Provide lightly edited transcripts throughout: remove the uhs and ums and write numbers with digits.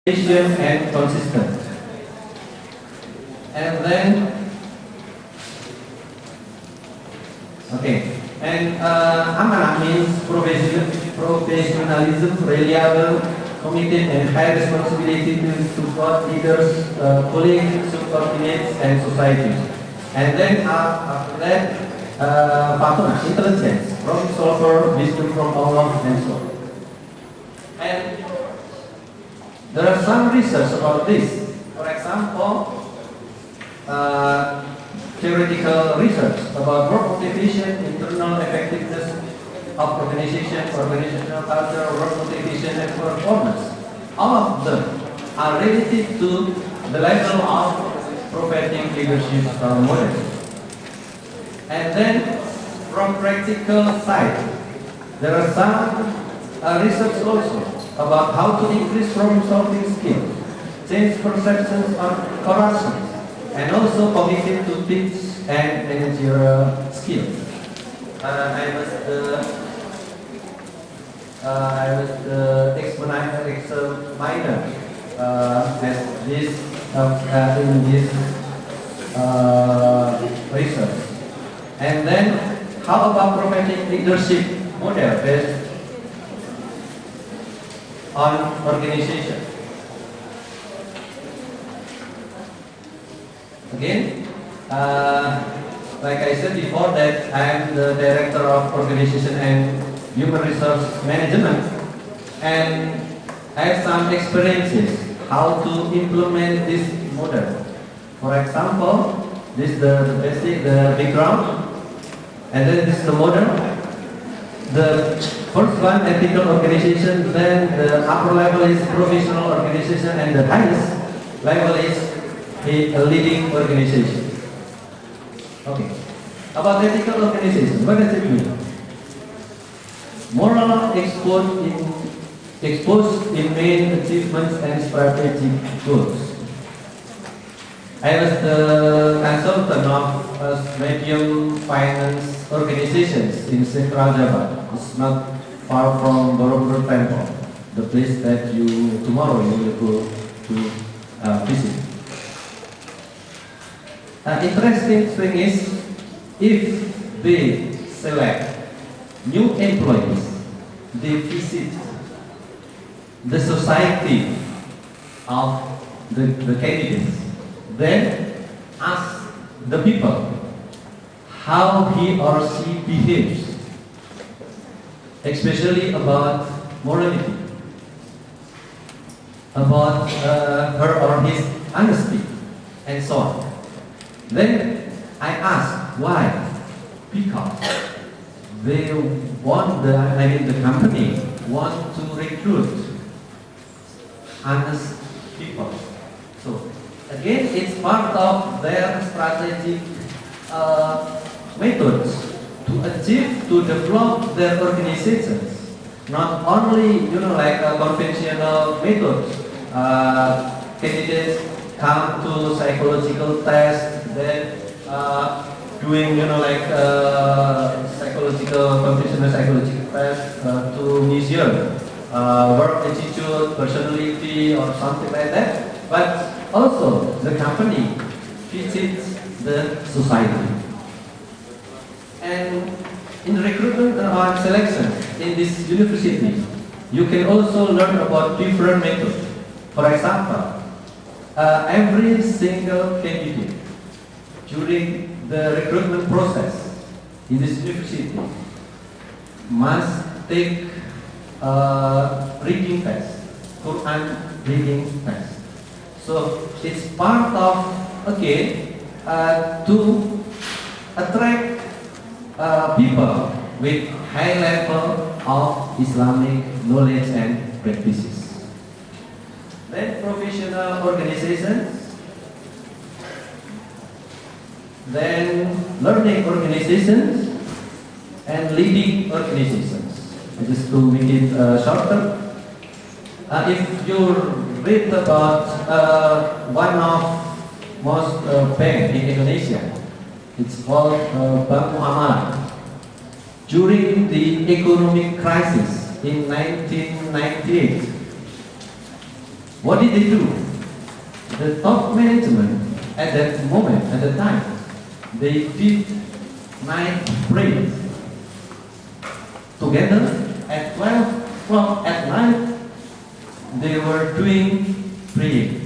patient and consistent. And then, amanah means professionalism, reliable, committed, and high responsibility to support leaders, colleagues, subordinates, and society. And then after that, Fakultas, intelligence, problem solver, wisdom from Allah, and so on. And there are some research about this. For example, theoretical research about work motivation, internal effectiveness of organization, organizational culture, work motivation, and performance. All of them are related to the level of prophetic leadership model. And then, from practical side, there are some research also about how to increase problem-solving skills, change perceptions on corruption, and also committed to teach and managerial skills. I was the examiner at this in this research. And then, how about prophetic leadership model based on organization? Again, like I said before, that I am the director of organization and human resource management, and I have some experiences how to implement this model. For example, this is the basic, the background, and then this is the model. The first one, ethical organization, then the upper level is professional organization, and the highest level is a leading organization. Okay. About ethical organization, what does it mean? Moral exposed in main achievements and strategic goals. I was the consultant of medium finance organizations in Central Java. It's not far from Borobudur Temple, the place that tomorrow you will go to visit. Interesting thing is, if they select new employees, they visit the society of the candidates, then ask the people how he or she behaves, especially about morality, about her or his honesty, and so on. Then I ask why? Because they want the company want to recruit honest people. So again, it's part of their strategic methods to achieve, to develop their organizations. Not only like a conventional methods. Candidates come to psychological tests, then doing conventional psychological tests to museum, work attitude, personality, or something like that. But also the company visits the society. And in recruitment or selection in this university, you can also learn about different methods. For example, every single candidate during the recruitment process in this university must take reading test, Quran reading test. So it's part of, to attract people with high level of Islamic knowledge and practices. Then professional organizations, then learning organizations, and leading organizations. Just to make it shorter, if you read about one of most bank in Indonesia, it's called Bank Muamalah. During the economic crisis in 1998, what did they do? The top management at that moment, at the time, they did night prayers together at 12 o'clock at night. They were doing prayer.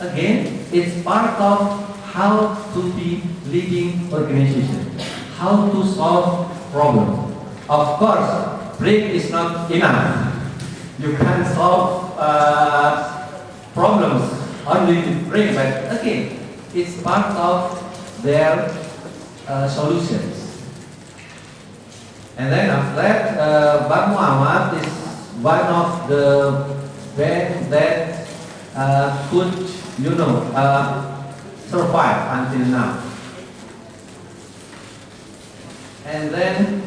Again, it's part of how to be leading organization, how to solve problems. Of course, prayer is not enough. You can't solve problems only with prayer, but again, it's part of their solutions. And then after that, Bang Muhammad is one of the band that could, survive until now. And then,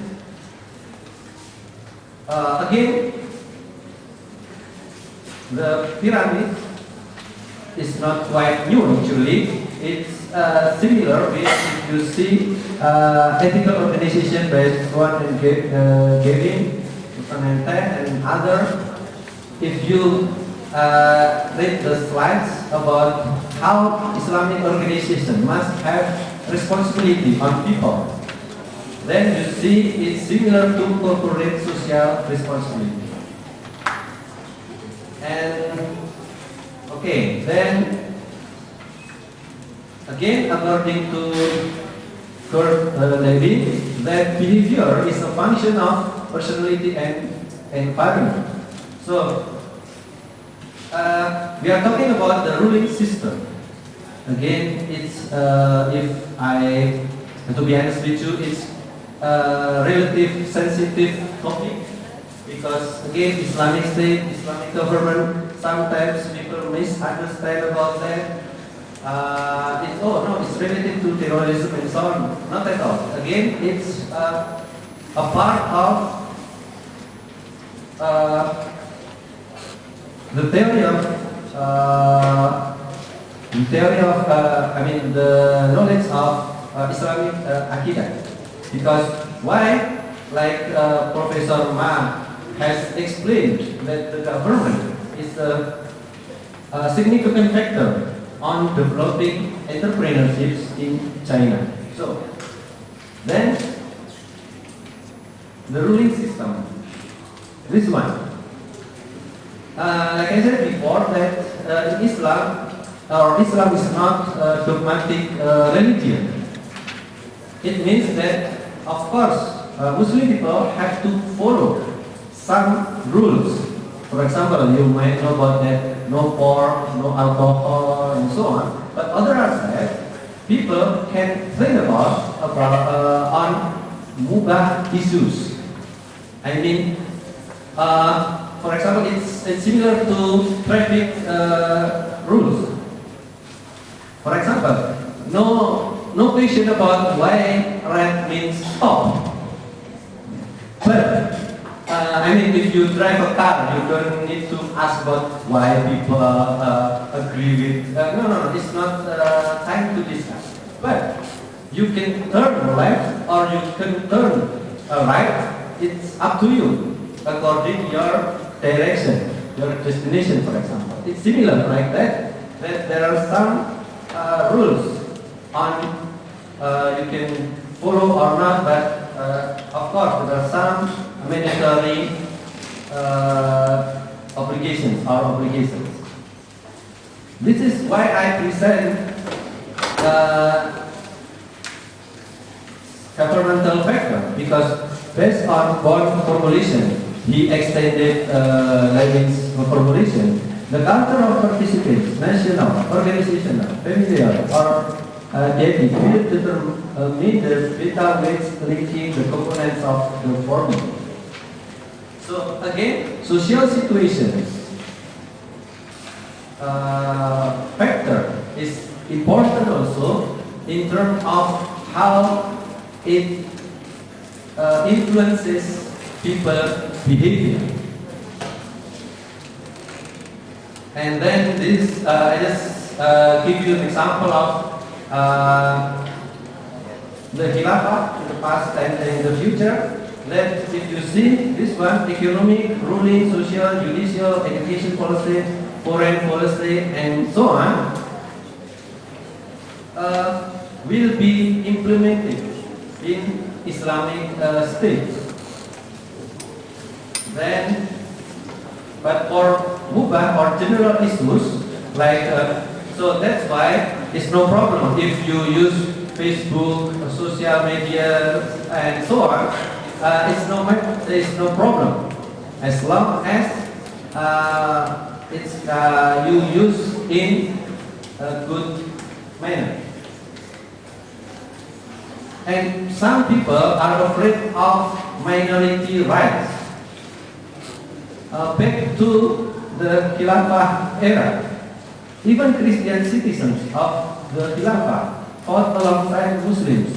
again, the pyramid is not quite new actually. It's similar with, if you see, ethical organization by Swan and Gavin, 2010 and other. If you read the slides about how Islamic organization must have responsibility on people, then you see it's similar to corporate social responsibility. And okay, then again, according to Kurt Lewin, that behavior is a function of personality and environment. So we are talking about the ruling system. Again, it's if I, to be honest with you, it's a relative sensitive topic, because again, Islamic State, Islamic government, sometimes people misunderstand about that. It's related to terrorism and so on. Not at all. Again, it's a part of the theory of the knowledge of Islamic Aqidah. Because why? Like Professor Ma has explained, that the government is a significant factor on developing entrepreneurships in China. So, then the ruling system, this one. Like I said before, that in Islam, Islam is not a dogmatic religion. It means that, of course, Muslim people have to follow some rules. For example, you might know about that, no pork, no alcohol, and so on. But other aspects, people can think about on mubah issues. I mean, for example, it's similar to traffic rules. For example, no question about why red means stop. But if you drive a car, you don't need to ask about why people agree with. No, it's not time to discuss. But you can turn left or you can turn right. It's up to you, according to your direction, your destination, for example. It's similar like that. That there are some rules on you can follow or not, but of course there are some mandatory obligations. This is why I present governmental factor, because based on Bond formulation, he extended Levin's formulation. The culture of participants, national, organizational, familial, or daily, will determine the beta weights linking the components of the formula. So again, social situations factor is important also in terms of how it influences people's behavior. And then this, I just give you an example of the Khilafah in the past and in the future. That if you see this one, economic, ruling, social, judicial, education policy, foreign policy, and so on, will be implemented in Islamic states. Then, but for mubah or general issues, like, so that's why it's no problem if you use Facebook, social media, and so on. It's no problem as long as you use in a good manner. And some people are afraid of minority rights. Back to the Khilafah era, even Christian citizens of the Khilafah fought alongside Muslims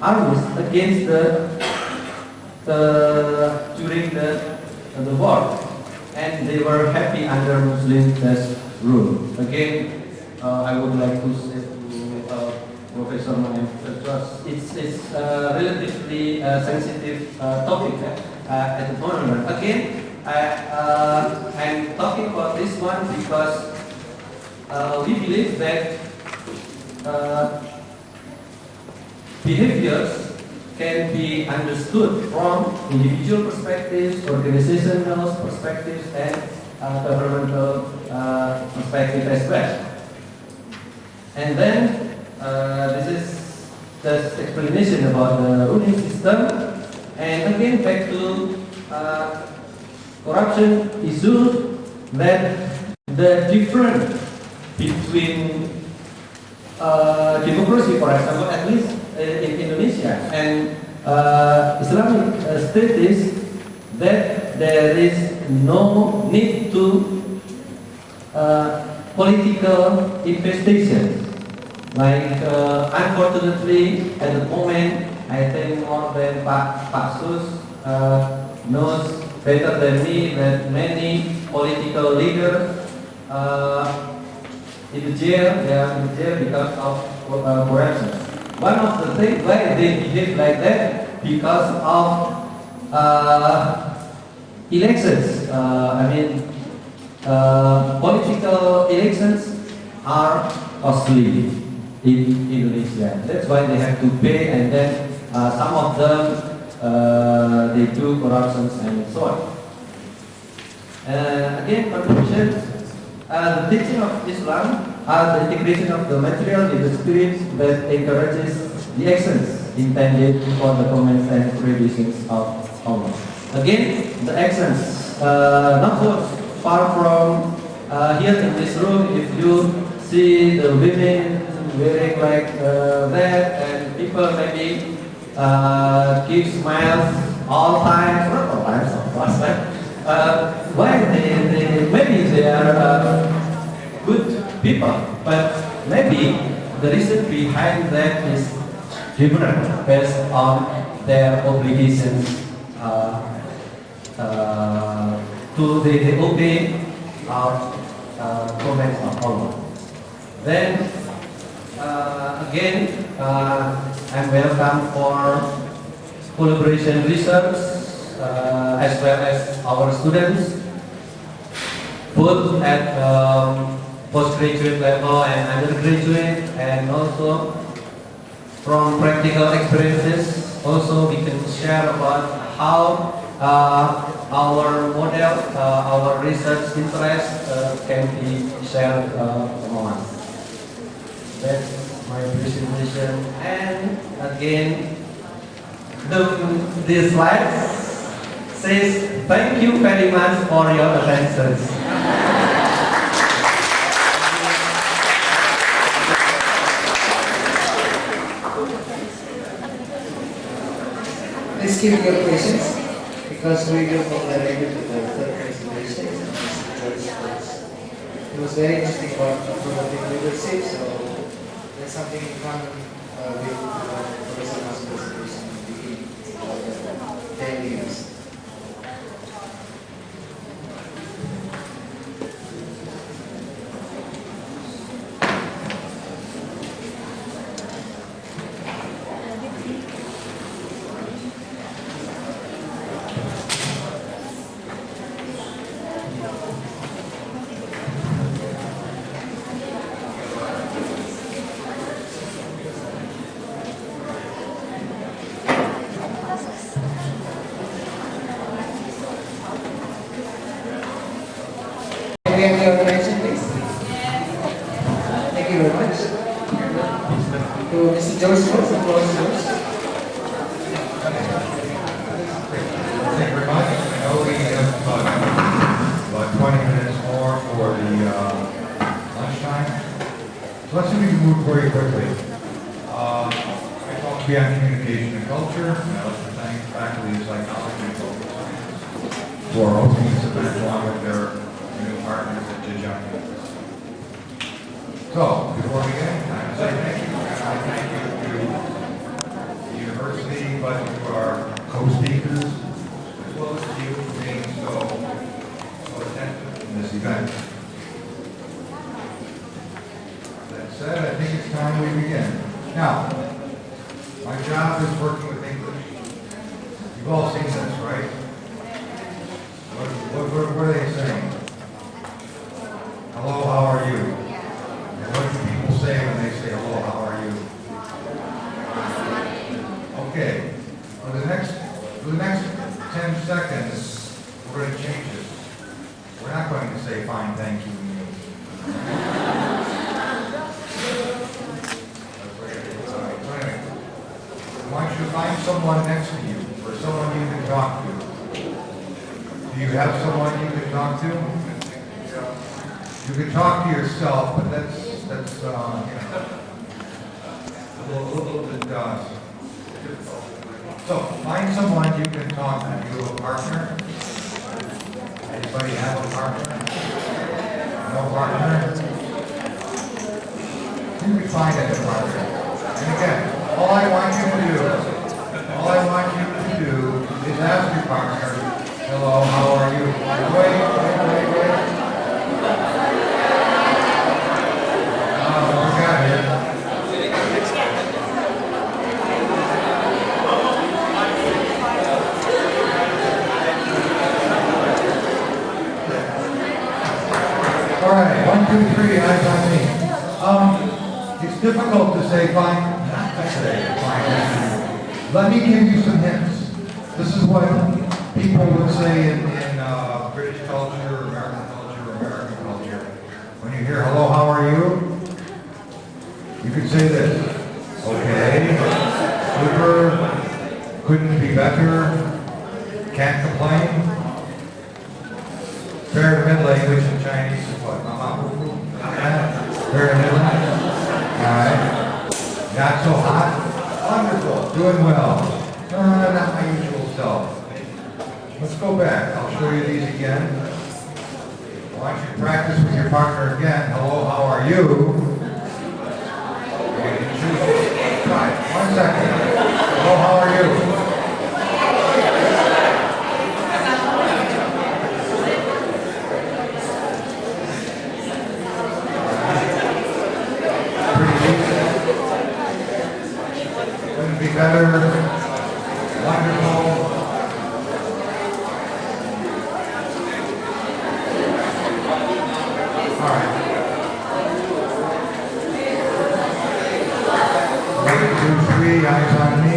armies against during the war, and they were happy under Muslim rule. Again, I would like to say to Professor Manem, it's relatively sensitive topic at the moment. Again, I'm talking about this one because we believe that behaviors can be understood from individual perspectives, organizational perspectives, and governmental perspective as well. And then this is just explanation about the ruling system. And again, back to corruption issue, that the difference between democracy, for example, at least in Indonesia, and Islamic state is that there is no need to political investigation. Like, unfortunately, at the moment, I think more than Pak Sus knows better than me that many political leaders in the jail, they are in jail because of corruption. One of the things why they behave like that, because of elections. Political elections are costly in Indonesia. That's why they have to pay, and then some of them they do corruptions and so on. Again, conclusion: the teaching of Islam are the integration of the material with the spirit that encourages the actions intended for the comments and prohibitions of Allah. Again, the actions, not so far from here in this room. If you see the women wearing like that, and people maybe give smiles all times, not all times, of course, but why maybe they are good people, but maybe the reason behind that is different based on their obligations to the obey our comments of Allah. Then again, I'm welcome for collaboration research as well as our students, both at postgraduate level and undergraduate, and also from practical experiences. Also, we can share about how our model, our research interest can be shared among us. That's my presentation. And again, this slide says, thank you very much for your attention. Please keep your questions, because we will go directly to the third presentation. It was very interesting about promoting leadership, so there's something in common with Professor Mas' presentation in the beginning about the daily use. we have your attention, please? Thank you very much. To Mr. George first, the floor is yours. Thank you very much. I know we have about 20 minutes more for the lunchtime. So let's see if we can move very quickly. I talked to be on communication and culture, and I'd like to thank faculty of psychology and social science for hosting this event along with their new partners at Dijon. So, before we begin, I say thank you. I thank you to the university, but to our co-speakers, as well as you for being so attentive in this event. That said, I think it's time we begin. Now, my job is working with English. You've all seen this, right? What are they saying? Hello, how are you? And what do people say when they say hello, how are you? Okay. For the next 10 seconds, we're going to change this. We're not going to say fine, thank you. I want you to find someone next to you, or someone you can talk to. Do you have someone you can talk to? You can talk to yourself, but that's a little bit difficult. So find someone you can talk to. You have a partner? Anybody have a partner? No partner? You can find a partner. And again, all I want you to do is ask your partner, hello, how are you? Wait. Oh, we got it. All right, 1, 2, 3, eyes on me. It's difficult to say fine. Let me give you some hints. This is what people would say in British culture, American culture. When you hear hello, how are you? You could say this. Okay. Super. Couldn't be better. Can't complain. Fair to mid language in Chinese is what? MAPRO. Fair to mid language. All right. Not so hot. Wonderful. Doing well. No, not my usual self. Let's go back. I'll show you these again. I want you to practice with your partner again. Hello, how are you? You can choose. Try it. 1 second. Hello, how are you? Better, wonderful. All right. 1, 2, 3, eyes on me.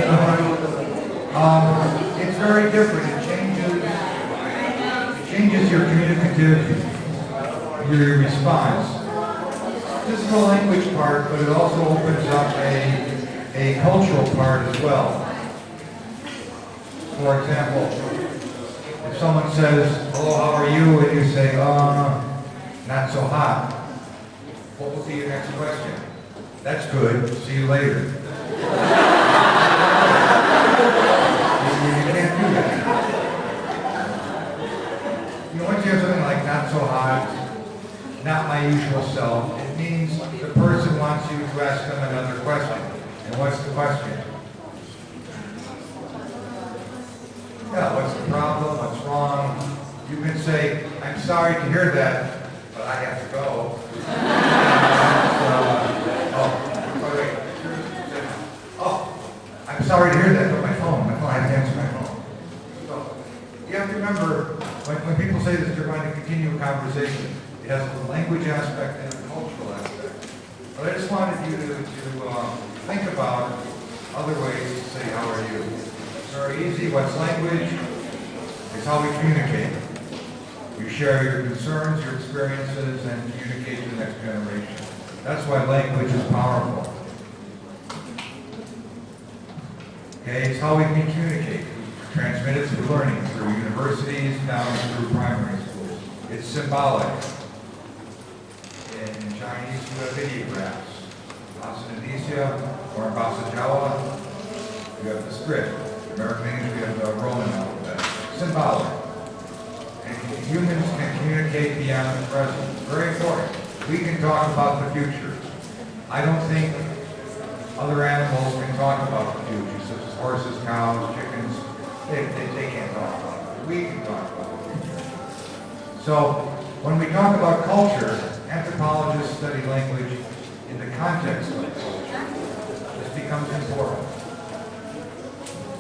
It's very different. It changes your communicative, your response. This is the language part, but it also opens up a cultural part as well. For example, if someone says, hello, how are you? And you say, not so hot. What will be your next question? That's good. See you later. You can't do that. You know, once you have something like not so hot, not my usual self, it means the person wants you to ask them another question. And what's the question? Yeah, what's the problem? What's wrong? You can say, I'm sorry to hear that, but I have to go. I'm sorry to hear that, but my phone, I have to answer my phone. So, you have to remember, when people say that they're going to continue a conversation, it has a language aspect and a cultural aspect. But I just wanted you to think about other ways to say, how are you? It's very easy. What's language? It's how we communicate. You share your concerns, your experiences, and communicate to the next generation. That's why language is powerful. Okay, it's how we can communicate. Transmit it through learning, through universities, down through primary schools. It's symbolic. In Chinese, you have ideographs. Bahasa Indonesia, or in Bahasa Jawa, you have the script. American English, you have the Roman alphabet. Symbolic. And humans can communicate beyond the present. Very important. We can talk about the future. I don't think other animals can talk about the future, such as horses, cows, chickens. They can't talk about it. We can talk about the future. So, when we talk about culture, anthropologists study language in the context of culture. This becomes important.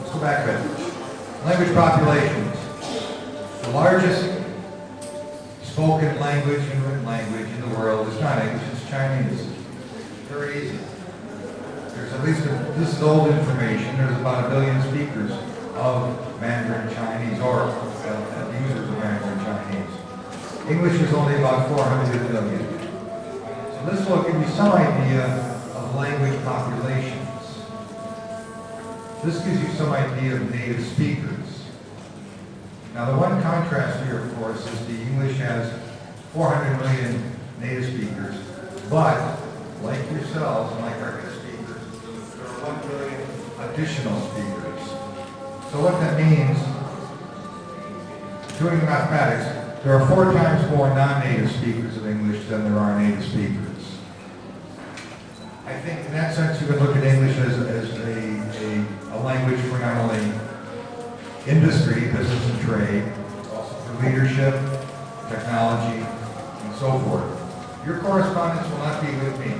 Let's go back a bit. Language populations. The largest spoken language and written language in the world is not English, it's Chinese. Very easy. There's at least, this is old information, there's about 1 billion speakers of Mandarin Chinese, or users of Mandarin Chinese. English is only about 400 million. So this will give you some idea of language populations. This gives you some idea of native speakers. Now the one contrast here, of course, is the English has 400 million native speakers, but like yourselves and like our native speakers, there are 1 billion additional speakers. So what that means, doing mathematics, there are 4 times more non-native speakers of English than there are native speakers. I think in that sense you can look at English as a language for not only industry, business and trade, also for leadership, technology, and so forth. Your correspondence will not be with me.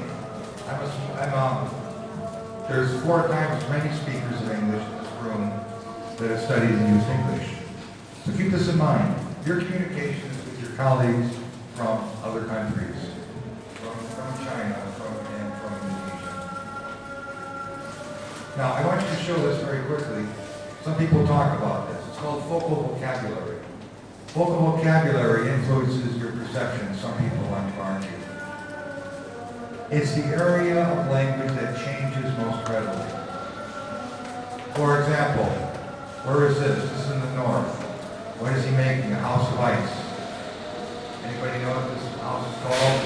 There's 4 times as many speakers of English in this room that have studied and used English. So keep this in mind. Your communications with your colleagues from other countries, from China, and from Indonesia. Now, I want you to show this very quickly. Some people talk about this. It's called focal vocabulary. Focal vocabulary influences your perception. Some people want to argue. It's the area of language that changes most readily. For example, where is this? This is in the north. What is he making? A house of ice. Anybody know what this house is called?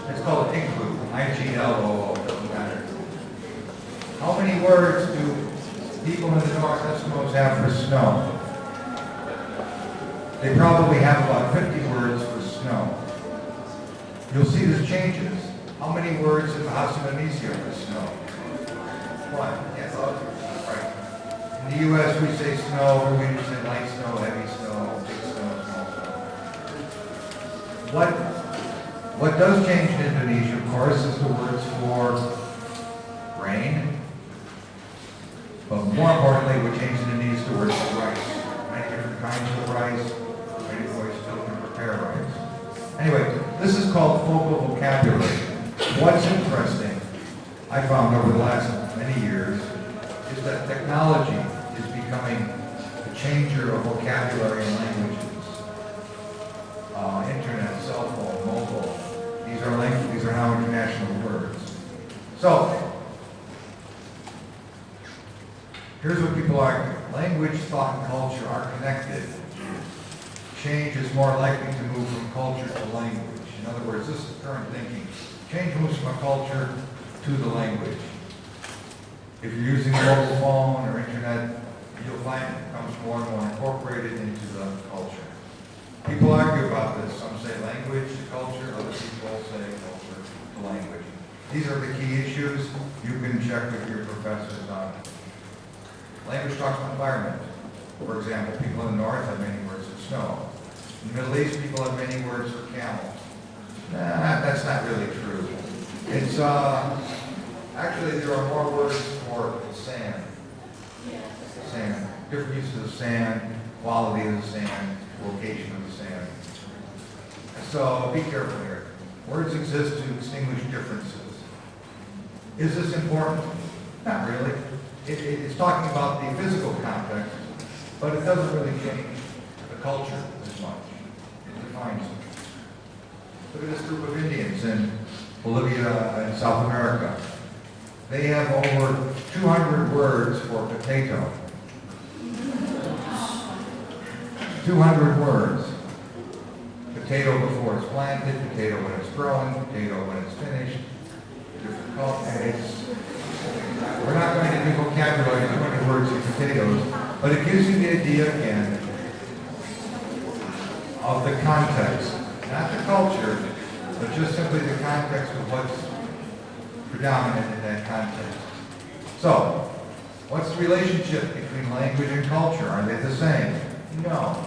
It's called an igloo. I-G-L-O-O. Doesn't matter. How many words do people in the North Eskimos have for snow? They probably have about 50 words for snow. You'll see this changes. How many words in Bahasa Indonesia for snow? 1. Yes, right. In the U.S., we say snow, or we say light snow, heavy snow, big snow, small snow. What does change in Indonesia, of course, is the words for rain. But more importantly, what changes in Indonesia is the words for rice. Many different kinds of rice, many ways still can prepare rice. Anyway, this is called focal vocabulary. What's interesting, I found over the last many years, is that technology is becoming a changer of vocabulary and languages. Internet, cell phone, mobile, these are now international words. So, here's what people argue. Language, thought, and culture are connected. Change is more likely to move from culture to language. In other words, this is current thinking. Change moves from a culture to the language. If you're using a mobile phone or internet, you'll find it becomes more and more incorporated into the culture. People argue about this. Some say language to culture, other people say culture to language. These are the key issues. You can check with your professors on. Language talks about environment. For example, people in the north have many words for snow. In the Middle East, people have many words for camels. That's not really true. It's, actually there are more words for sand. Sand. Different uses of sand, quality of the sand, location of the sand. So be careful here. Words exist to extinguish differences. Is this important? Not really. It's talking about the physical context, but it doesn't really change the culture as much. defines them. Look at this group of Indians in Bolivia and South America. They have over 200 words for potato. 200 words. Potato before it's planted, potato when it's growing, potato when it's finished. We're not going to do vocabulary, 200 words of potatoes, but it gives you the idea again of the context, not the culture, but just simply the context of what's predominant in that context. So, what's the relationship between language and culture? Are they the same? No.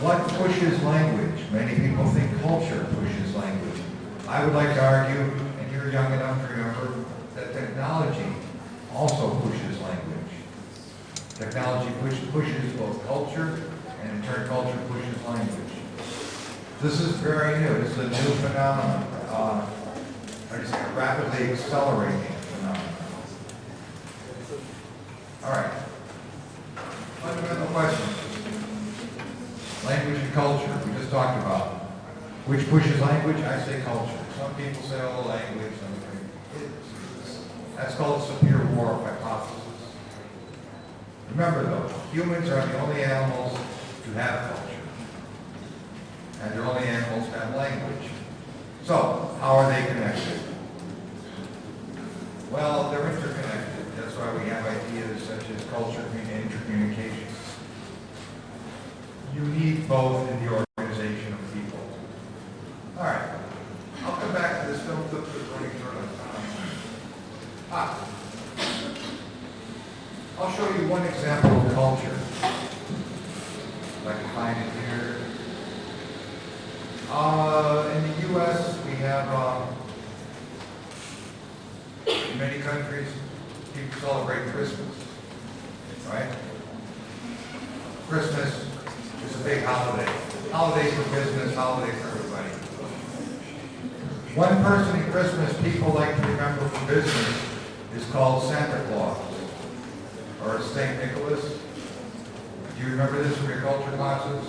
What pushes language? Many people think culture pushes language. I would like to argue, and you're young enough to remember, that technology also pushes language. Technology pushes both culture, and in turn culture pushes language. This is very new. This is a new phenomenon. It's a rapidly accelerating phenomenon. All right. Fundamental questions. Language and culture, we just talked about. Which pushes language? I say culture. Some people say, oh, language. That's called superior hypothesis. Remember though, humans are the only animals to have culture. And they're only animals to have language. So, how are they connected? Well, they're interconnected. That's why we have ideas such as culture and intercommunication. You need both in the organization of people. All right. I'll come back to this film clip that's running short on time. I'll show you one example of culture. If I can find it here. In the U.S., we have, in many countries, people celebrate Christmas, right? Christmas is a big holiday. Holiday for business, holiday for everybody. One person in Christmas people like to remember for business is called Santa Claus, or St. Nicholas. Do you remember this from your culture classes?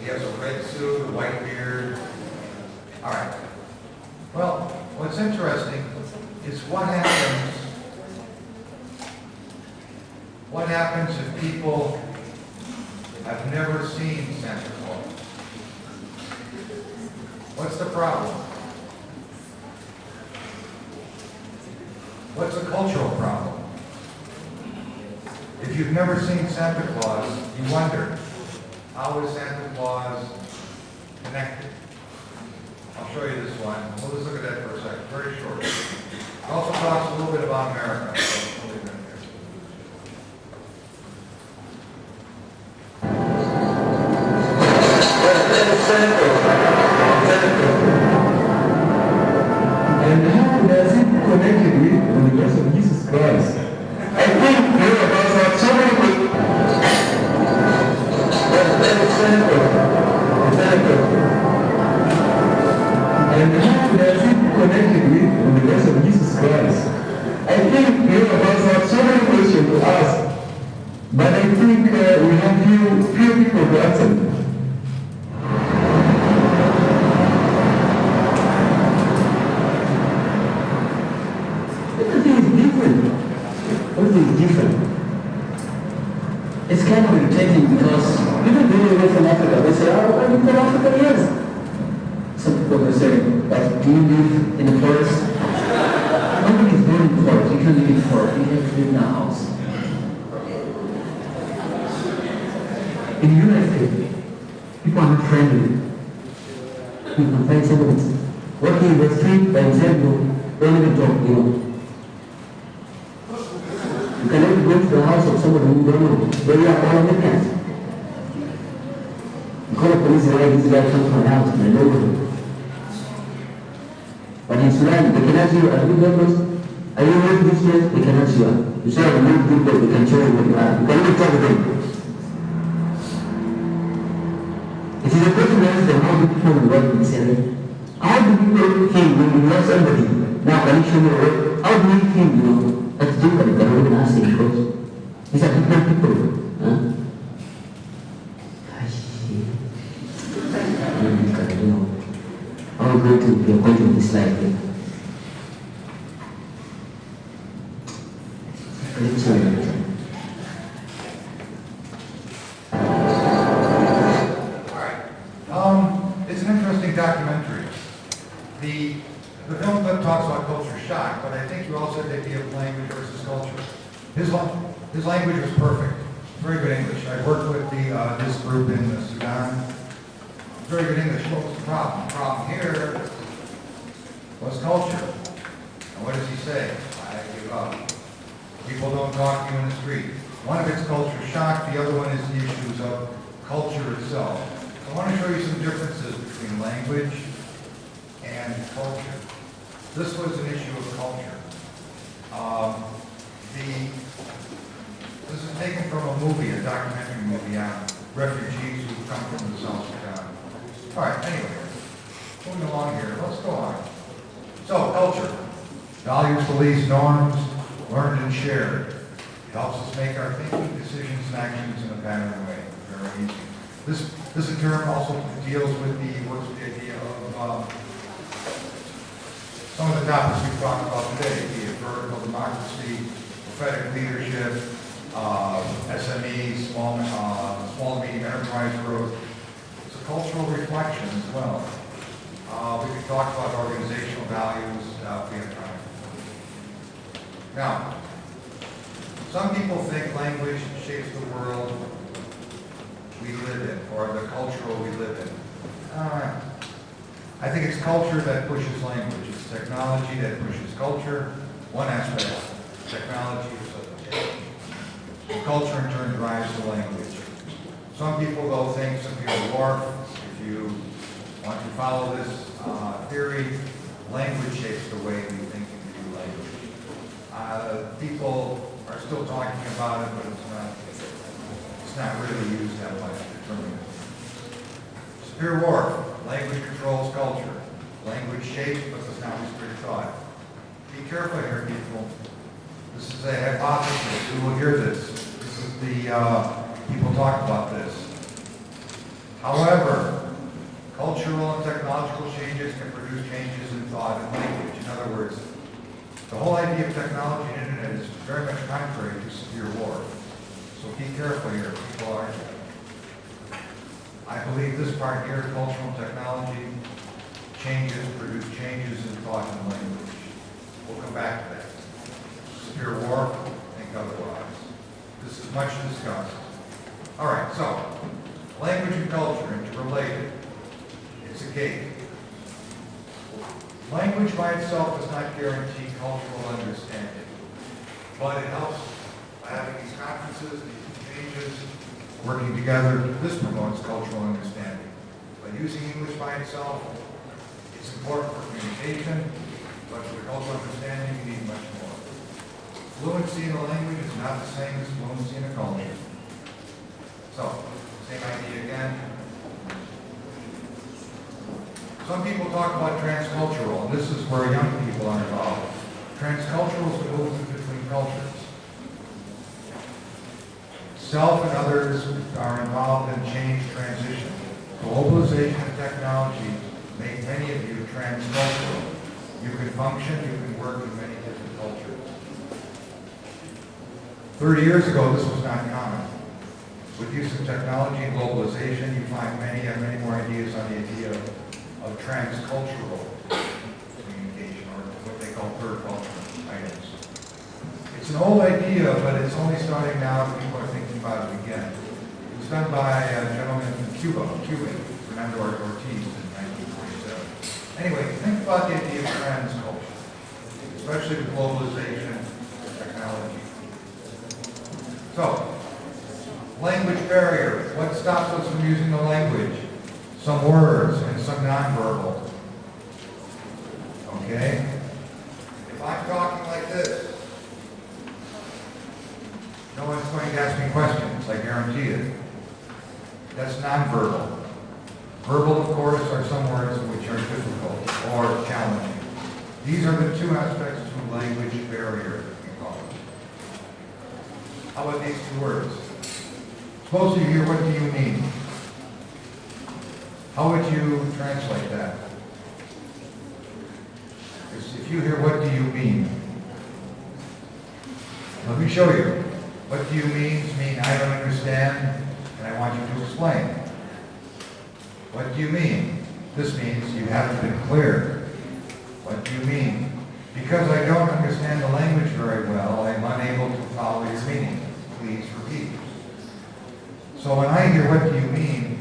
He has a red suit, a white beard. All right. Well, what's interesting is what happens if people have never seen Santa Claus. What's the problem? What's a cultural problem? If you've never seen Santa Claus, you wonder, how is Santa Claus connected? I'll show you this one. We'll just look at that for a second, very short. It also talks a little bit about America. And how does it connect with the person of Jesus Christ? I think many of us have so many things. And how does it connect with the person of Jesus Christ? I think many of us have so many questions to ask, but I think we have few people to answer them. Everything is different. It's kind of irritating because people bring away from Africa, they say, oh, where do you from Africa? Yes. Some people will say, but do you live in the forest? Nobody is born in the forest. You can live in the forest. You have to live in a house. In the United States, people are not friendly. You can find somebody working in the street by example, they don't even talk, you know. You cannot go to the house of somebody who you don't know. They are all Americans. You call the police and say, this guy comes from the house, and they don't know. But in Sudan, they can ask you, are you members? Are you working this place? They can ask you. You say, I'm not good, they can show you what you are. You can even talk to them. It is a question to ask them, how do people work in this area? How do people think when you love somebody? Now, can you show me what? How do you think, you know? That's different than what I'm asking because these are different people. Huh? you're going to dislike it. It's an interesting documentary. The film clip talks about culture shock, but I think you also had the idea of language versus culture. His language was perfect. Very good English. I worked with this group in Sudan. Very good English. What was the problem? The problem here was culture. And what does he say? I give up. People don't talk to you in the street. One of it's culture shock. The other one is the issues of culture itself. I want to show you some differences between language and culture. This was an issue of culture. This is taken from a movie, a documentary movie on refugees who come from the South Sudan. All right, anyway, moving along here, let's go on. So, culture. Values, beliefs, norms, learned and shared. It helps us make our thinking, decisions, and actions in a patterned way. Very easy. This in turn also deals with the idea of some of the topics we've talked about today, be it vertical democracy, prophetic leadership, SMEs, small and medium enterprise growth. It's a cultural reflection as well. We could talk about organizational values if we have time. Now, some people think language shapes the world we live in, or the culture we live in. I think it's culture that pushes language. It's technology that pushes culture. One aspect, technology is the culture in turn drives the language. Some people, though, think simply a warp. If you want to follow this theory, language shapes the way we think and view language. People are still talking about it, but it's not really used that much to determine it. Severe warp, language controls culture. Language shapes, but does not restrict thought. Be careful here, people. This is a hypothesis. You will hear this. This is people talk about this. However, cultural and technological changes can produce changes in thought and language. In other words, the whole idea of technology and internet is very much contrary to severe warp. So be careful here, people are. I believe this part here, cultural and technology, changes produce changes in thought and language. We'll come back to that. Severe warp, think otherwise. This is much discussed. All right, so language and culture interrelated. It's a gate. Language by itself does not guarantee cultural understanding, but it helps by having these conferences, these changes, working together. This promotes cultural understanding. By using English by itself, it's important for communication, but for cultural understanding, you need much more. Fluency in a language is not the same as fluency in a culture. So, same idea again. Some people talk about transcultural, and this is where young people are involved. Transcultural is the movement between cultures. Self and others are involved in change transition. Globalization and technology make many of you transcultural. You can function, you can work in many different cultures. 30 years ago, this was not common. With use of technology and globalization, you find many more ideas on the idea of transcultural communication, or what they call third culture items. It's an old idea, but it's only starting now that people are thinking about it again. It was done by a gentleman from Cuban, Fernando Ortiz, in 1947. Anyway, think about the idea of transculture, especially with globalization and technology. So, language barrier. What stops us from using the language? Some words and some nonverbal. Okay? If I'm talking like this, no one's going to ask me questions, I guarantee it. That's nonverbal. Verbal, of course, are some words which are difficult or challenging. These are the two aspects to language barrier, we call it. How about these two words? Suppose you hear, what do you mean? How would you translate that? you hear what do you mean? Let me show you. What do you mean I don't understand and I want you to explain. What do you mean? This means you haven't been clear. What do you mean? Because I don't understand the language very well, I'm unable to follow your meaning. Please repeat. So when I hear what do you mean,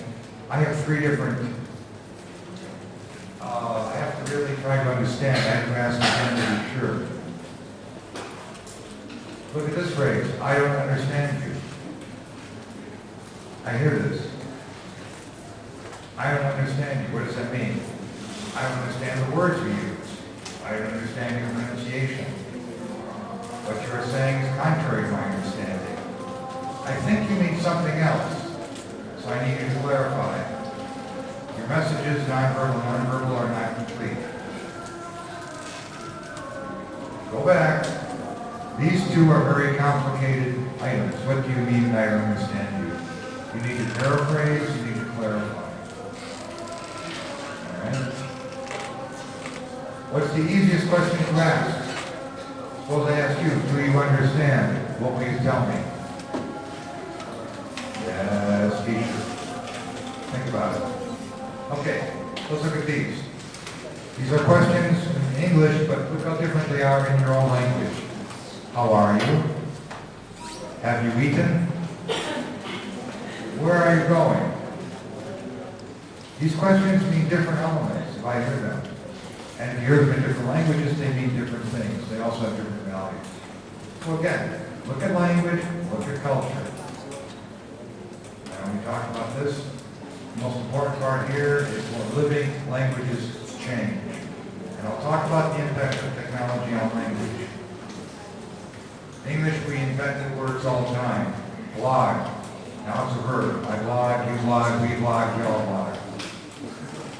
I have three different, I have to really try to understand. I have to ask again to be sure. Look at this phrase, I don't understand you. I hear this. I don't understand you. What does that mean? I don't understand the words we use. I don't understand your pronunciation. What you are saying is contrary to my understanding. I think you mean something else, so I need you to clarify. Your messages, nonverbal and nonverbal, are not complete. Go back. These two are very complicated items. What do you mean I don't understand you? You need to paraphrase, you need to clarify. All right? What's the easiest question to ask? Suppose I ask you, do you understand? What will you tell me? Yes, teacher. Think about it. Okay, let's look at these. These are questions in English, but look how different they are in your own language. How are you? Have you eaten? Where are you going? These questions mean different elements if I hear them. And if you hear them in different languages, they mean different things. They also have different values. So again, look at language, look at culture. And when we talk about this, the most important part here is when living languages change. And I'll talk about the impact of technology on language. English, we invent new words all the time. Blog. Now it's a verb. I blog, you blog, we blog, we all blog.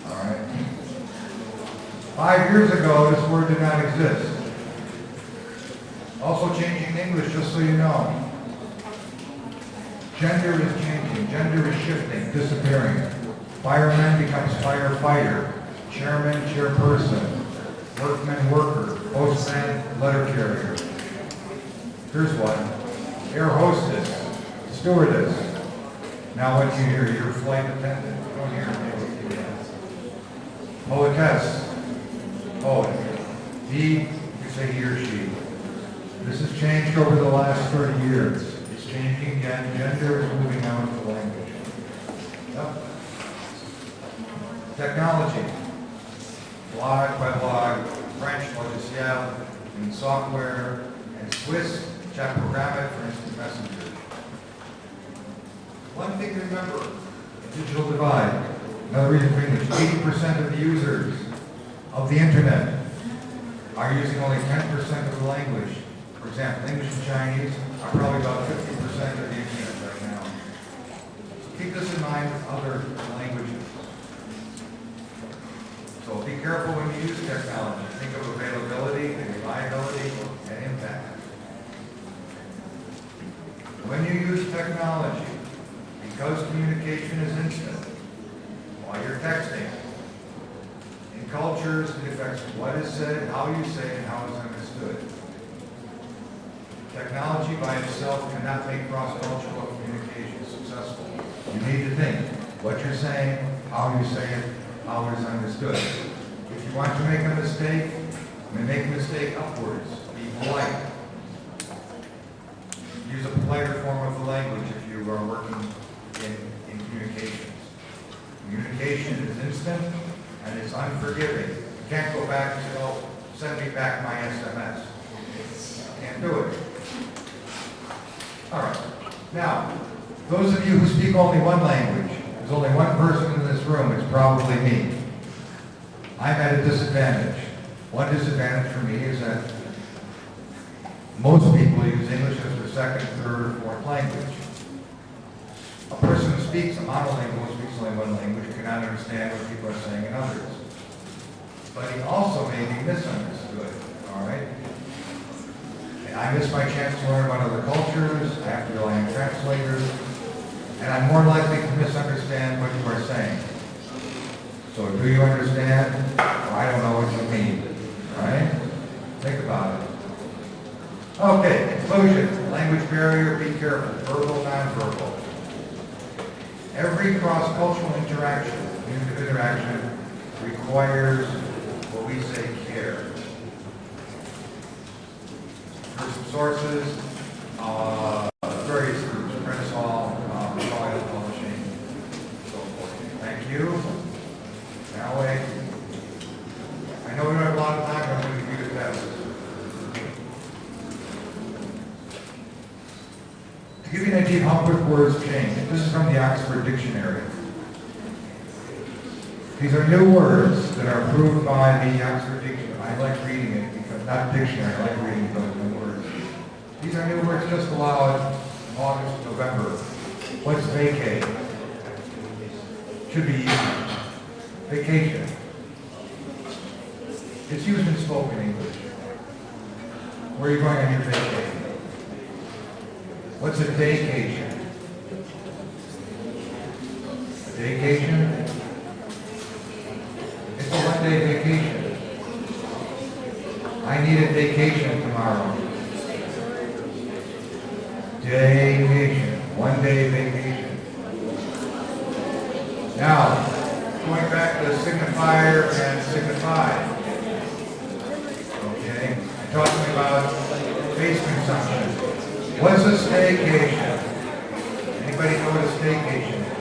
All right. 5 years ago, this word did not exist. Also changing English, just so you know. Gender is changing. Gender is shifting, disappearing. Fireman becomes firefighter. Chairman, chairperson. Workman, worker. Postman, letter carrier. Here's one. Air hostess. Stewardess. Now what do you hear? Your flight attendant. You don't hear me. Poetess. Poet. He, you say he or she. This has changed over the last 30 years. It's changing again. Gender is moving out of the language. Yep. Technology. Blog by blog. French logiciel. And software. And Swiss chat programming for instant messenger. One thing to remember, the digital divide. Another reason for English, 80% of the users of the internet are using only 10% of the language. For example, English and Chinese are probably about 50% of the internet right now. So keep this in mind with other languages. So be careful when you use technology. Think of availability and reliability and impact. When you use technology, because communication is instant, while you're texting, in cultures it affects what is said, how you say it, and how it's understood. Technology by itself cannot make cross-cultural communication successful. You need to think what you're saying, how you say it, how it is understood. If you want to make a mistake, make a mistake upwards. Be polite. Use a politer form of the language if you are working in communications. Communication is instant and it's unforgiving. You can't go back and say, oh, send me back my SMS. Can't do it. All right. Now, those of you who speak only one language, there's only one person in this room, it's probably me. I'm at a disadvantage. One disadvantage for me is that most people use English as their second, third, or fourth language. A person who speaks a monolingual, who speaks only one language, cannot understand what people are saying in others. But he also may be misunderstood, all right? And I miss my chance to learn about other cultures, I have to rely on translators, and I'm more likely to misunderstand what you are saying. So do you understand? Well, I don't know what you mean, all right? Think about it. Okay, conclusion. Language barrier, be careful. Verbal, non-verbal. Every cross-cultural interaction requires what we say care. Here's some sources, various groups, Internasional, Soil Publishing, so forth. Thank you. Now wait. I know we don't have a lot of time, but I'm going to give you the test. To give you an idea of how quick words change, this is from the Oxford Dictionary. These are new words that are approved by the Oxford Dictionary. I like reading it because, not dictionary, I like reading those new words. These are new words just allowed in August, November. What's vacate? Should be used. Vacation. It's used in spoken English. Where are you going on your vacation? What's a daycation? A daycation? It's a one-day vacation. I need a vacation tomorrow. Daycation. One-day vacation. Now, going back to signifier and signify. Okay, I'm talking about space consumption. What's a staycation? Anybody know what a staycation is?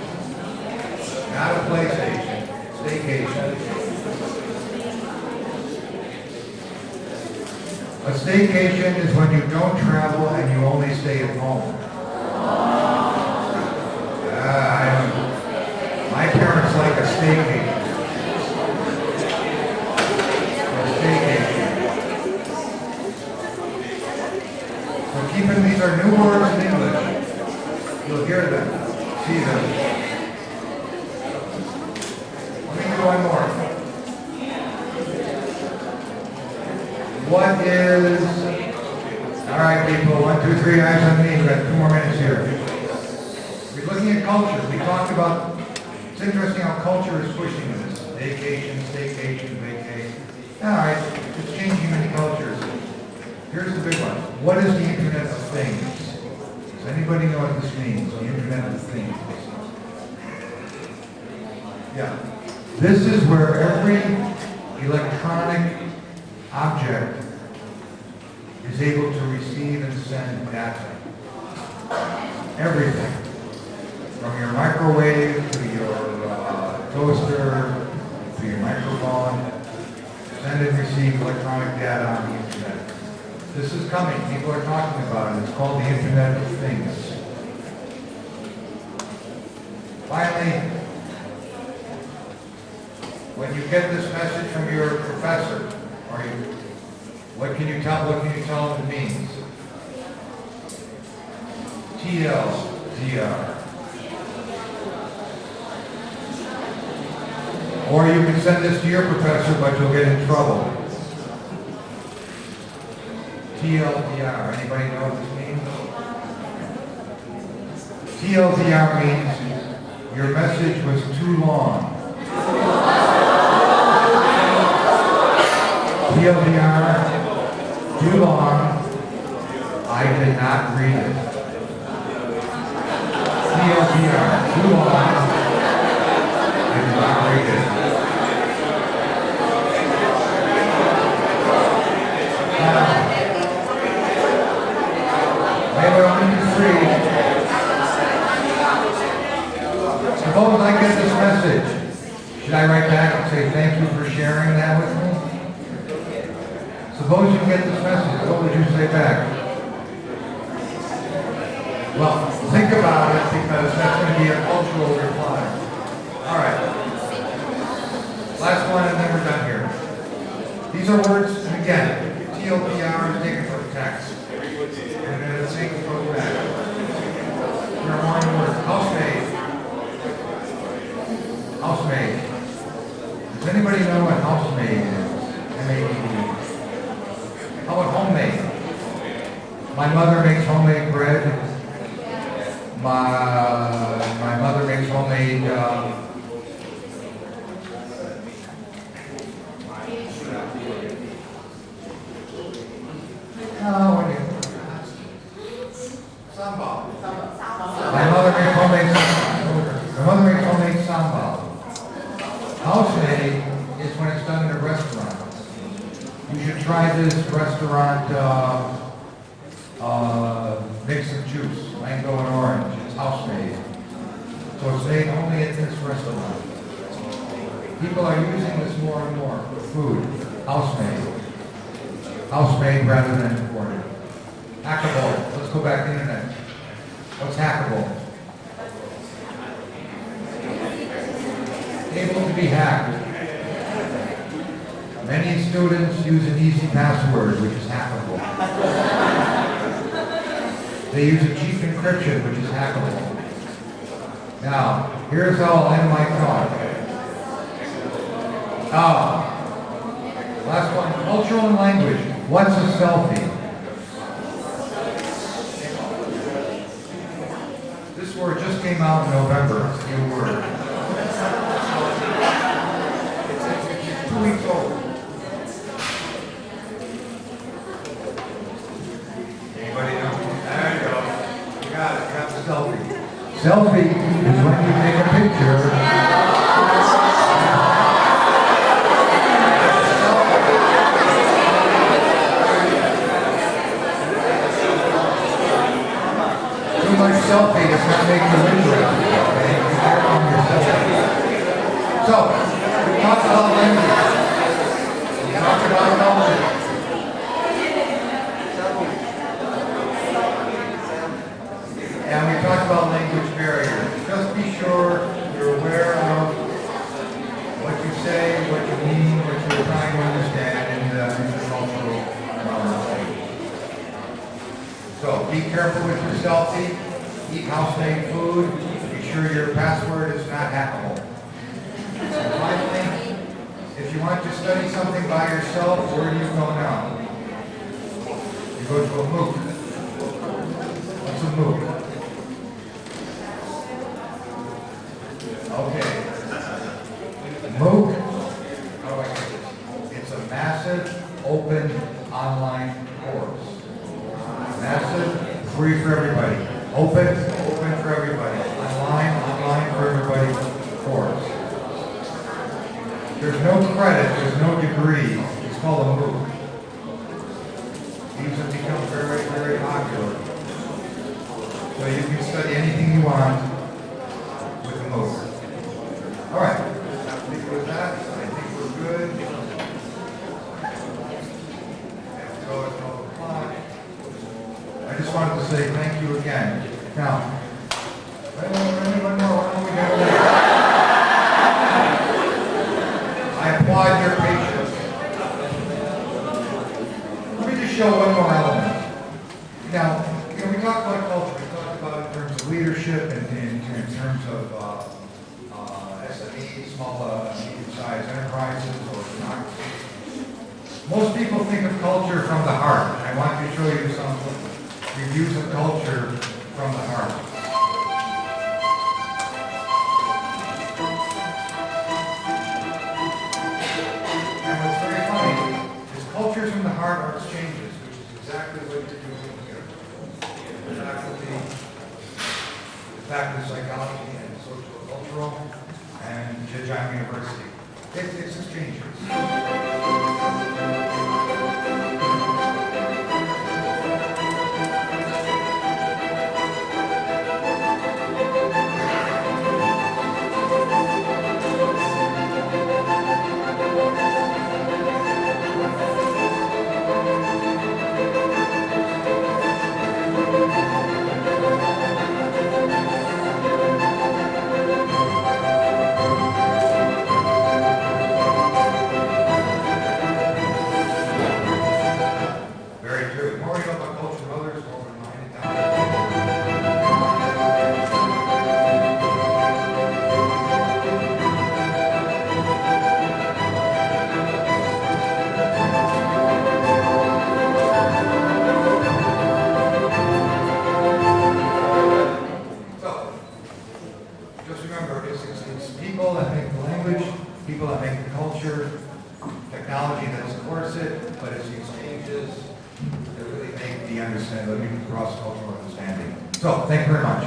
Not a PlayStation. Staycation. A staycation is when you don't travel and you only stay at home. My parents like a staycation. So keeping these are new words in English. You'll hear them, see them. Let me do one more. What is, all right people, 1, 2, 3, eyes on me. We've got 2 more minutes here. We're looking at culture. We talked about, it's interesting how culture is pushing this. Vacation, staycation, vacay. All right, it's changing many cultures. Here's the big one. What is the Internet of Things? Does anybody know what this means, the Internet of Things? Yeah. This is where every electronic object is able to receive and send data. Everything. From your microwave to your toaster to your microphone. Send and receive electronic data on the Internet. This is coming. People are talking about it. It's called the Internet of Things. Finally, when you get this message from your professor, what can you tell them it means? TLDR. Or you can send this to your professor, but you'll get in trouble. TLDR. Anybody know what this means? TLDR means your message was too long. TLDR, too long. I did not read it. TLDR, too long. I did not read it. Suppose I get this message. Should I write back and say thank you for sharing that with me? Suppose you get this message. What would you say back? Well, think about it because that's going to be a cultural reply. All right. Last one and then we're done here. These are words, and again, TLDR is taken from text. And then it's taken from back. There are more words. Housemaid. Housemaid. Does anybody know what housemaid is? M-A-D-E. How about homemade? My mother makes homemade bread. My mother makes homemade No, when you... Sambal. My mother makes homemade sambal. House-made is when it's done in a restaurant. You should try this restaurant mix and juice, mango and orange. It's house-made. So it's made only at this restaurant. People are using this more and more for food. House-made. House-made rather than imported. Hackable. Let's go back to the internet. What's hackable? Able to be hacked. Many students use an easy password, which is hackable. They use a cheap encryption, which is hackable. Now, here's how I'll end my talk. Last one, cultural and language. What's a selfie? This word just came out in November. It's a new word. It's 2 weeks old. Anybody know? There you go. You got it. You got the selfie. Selfie is when you take a picture. Too much selfie does not make you interesting. Okay? You care on yourself. So, we talked about language. We talked about culture. And we talked about language barriers. Just be sure you're aware of what you say, what you mean, what you're trying to understand in the cultural language. So be careful with your selfie, eat house-made food, be sure your password is not hackable. And finally, if you want to study something by yourself, where do you go now? You go to a MOOC. What's a MOOC? Okay. MOOC, how do I get this? It's a massive, open, online course. Massive, free for everybody. Open for everybody. Online for everybody course. There's no credit, there's no degree. It's called a MOOC. These have become very, very popular. So you can study anything you want with a MOOC. All right. I think with that, I think we're good. Let's go at 12 o'clock. I just wanted to say thank you again. Now, anyone more? What do we got there? I applaud your patience. Let me just show one more element. Now, we talked about culture. We talked about in terms of leadership and in terms of SMEs, small, medium-sized enterprises, or democracies. Most people think of culture from the heart. I want to show you some reviews of culture from the heart. And what's very funny is cultures from the heart are exchanges, which is exactly what you're doing here. The faculty of psychology and social and cultural and Zhejiang University. It's exchanges. People that make the culture, technology that supports it, but it's the exchanges That really make the understanding, the cross-cultural understanding. So, thank you very much.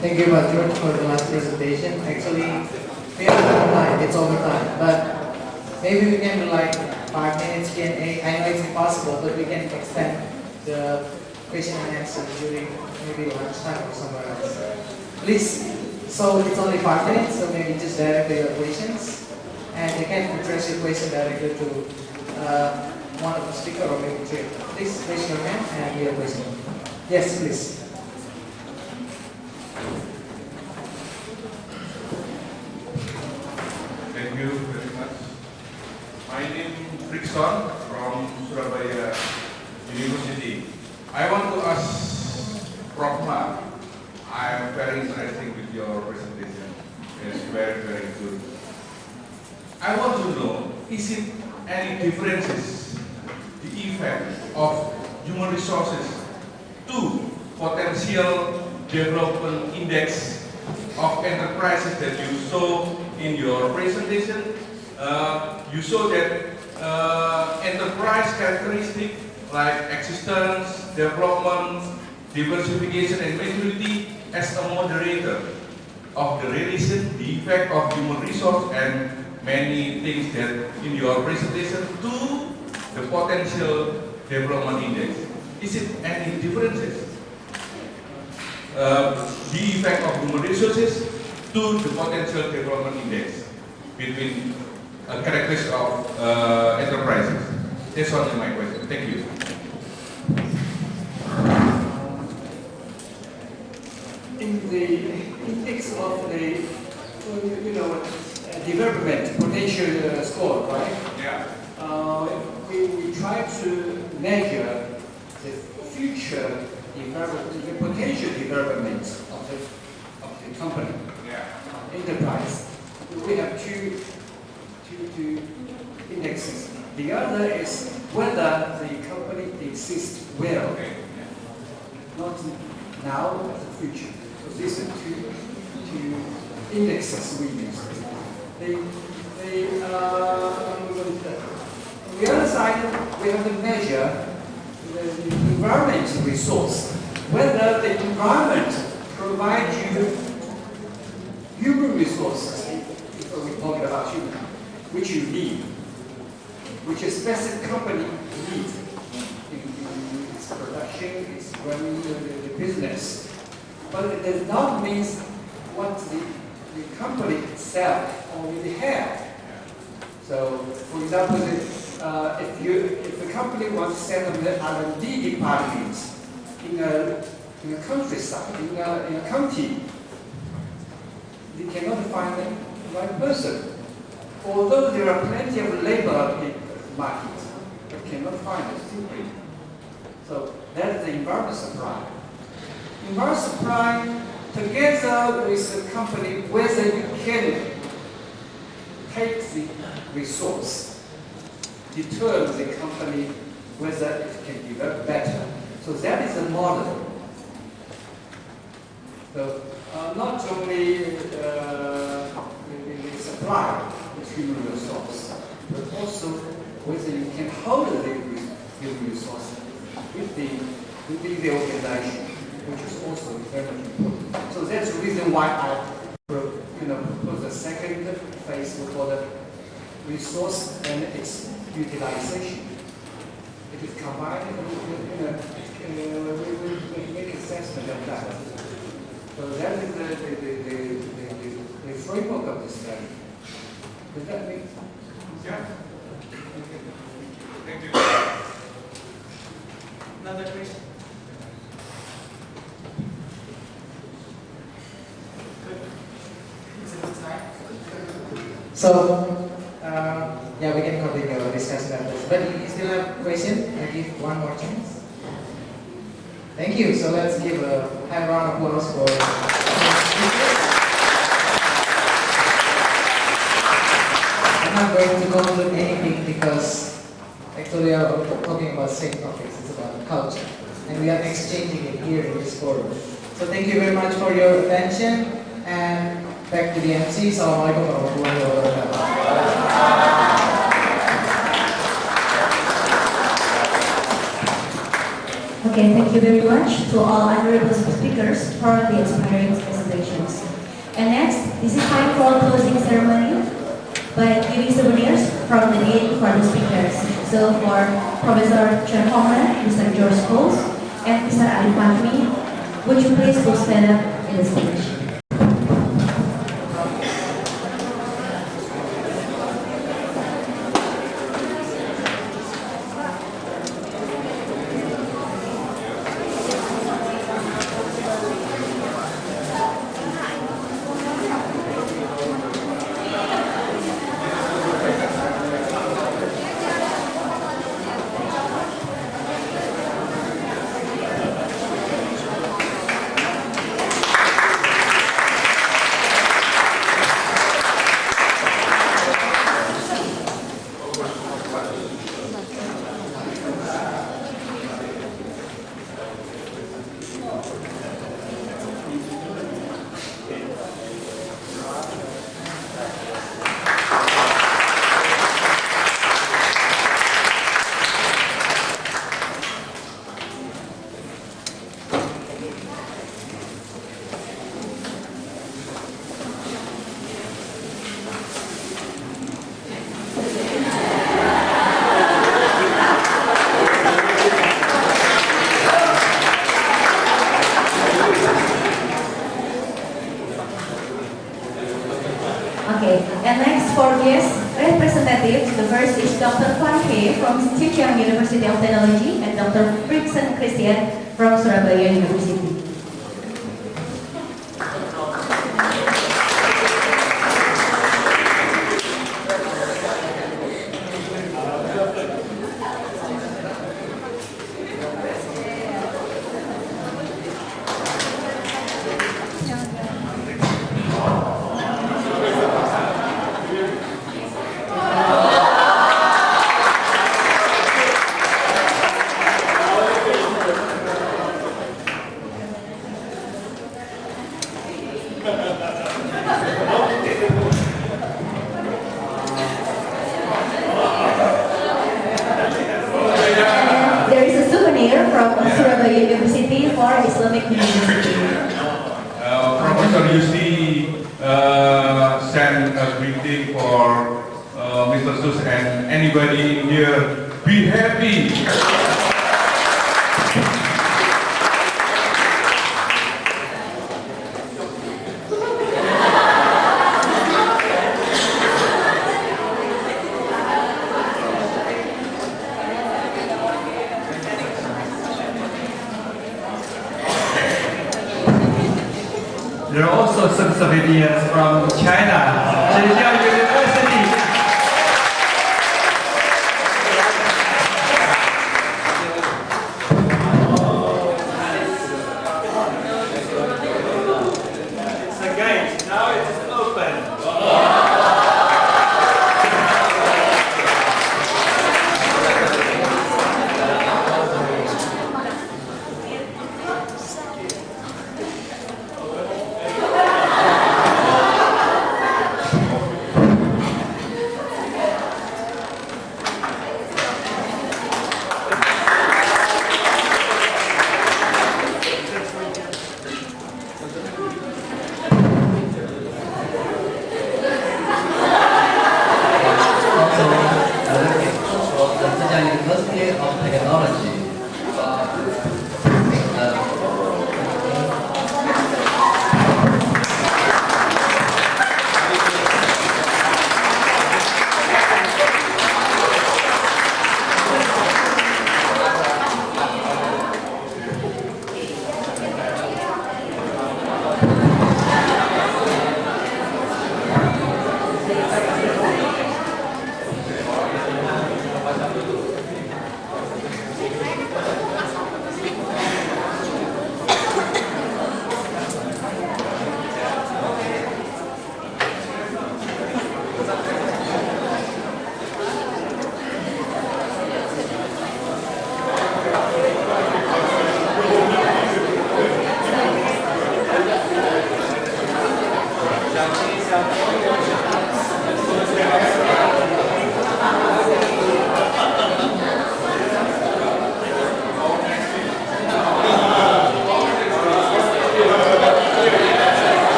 Thank you, George, for the last presentation. Actually, we have overtime. It's overtime, but maybe we can do like 5 minutes Q&A. I know it's impossible, but we can extend the question and answer during maybe lunchtime or somewhere else. Please. So it's only 5 minutes, so maybe just direct your questions, and you can address your question directly to one of the speaker or maybe three. Please raise your hand and your question. Yes, please. Thank you very much. My name is Rickson from Surabaya University. I want to ask Prof. Ma. I am very interested with your presentation. It's very, very good. I want to know, is it any differences, the effect of human resources to potential development index of enterprises that you saw in your presentation? You show that enterprise characteristic like existence, development, diversification, and maturity as a moderator of the relation, the effect of human resource, and many things that in your presentation to the potential development index. Is it any differences? The effect of human resources to the potential development index between characteristics of enterprises. That's only my question. Thank you. In the index of the, development potential score, right? Yeah. We try to measure the future development, the potential development of the company, Yeah. enterprise. We have two indexes. The other is whether the company exists well, Okay. not now, but the future. So these are two indexes we use. On the other side, we have to measure the environment resource, whether the environment provides you human resources, if we're talking about human, which you need, which a specific company needs in its production, its running the business. But it does not mean what the company itself already has. So, for example, if the company wants to set up an R&D department in a countryside, in a county, they cannot find the right person. Although there are plenty of labor in the market, they cannot find it simply. So that's the environment supply. Environment supply, together with the company, whether you can take the resource, determine the company whether it can develop better. So that is the model. So not only the supply of human resource, but also whether you can hold the human resource within the organization, which is also very important. So that's the reason why I propose the second phase for the resource and its utilization. It is combined, we make assessment of that. So that is the framework of the study. Does that make sense? Yeah. Thank you. Another question? Is it time? So, yeah, we can continue our discussion after this. But you still have a question? I give one more chance. Thank you. So let's give a high round of applause for I'm not going to conclude anything because actually we are talking about same topics. It's about culture. And we are exchanging it here in this forum. So thank you very much for your attention. And back to the MC. Assalamualaikum warahmatullahi wabarakatuh. Okay, thank you very much to all honorable speakers for the inspiring presentations. And next, this is time for closing ceremony by giving souvenirs from the Dean for the speakers. So for Professor Chen Hongren, Mr. George Coles, and Mr. Ali Fahmi, would you please go stand up in the stage? Okay, and next for guest representatives, the first is Dr. Kwan Hei from Zhejiang University of Technology and Dr. Frickson Christian from Surabaya University. There is a souvenir from Surabaya University for Islamic University. Professor Yusri sent a greeting for Mr. Sus and anybody here. Be happy. There are also some souvenirs from China, Zhejiang University. So guys, now it is open.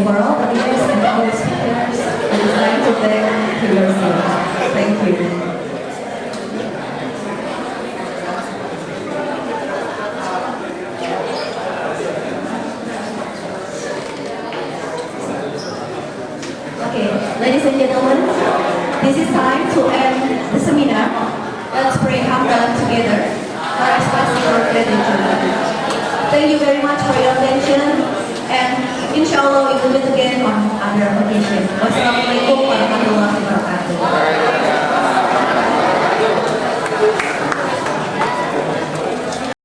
for all the leaders and all the speakers. It is time to thank your seats. Thank you. Okay, ladies and gentlemen, this is time to end the seminar. Let's pray humble together for expressing our gratitude. Thank you very much for your attention, and inshallah we will meet again on other occasions. Wassalamualaikum warahmatullahi wabarakatuh.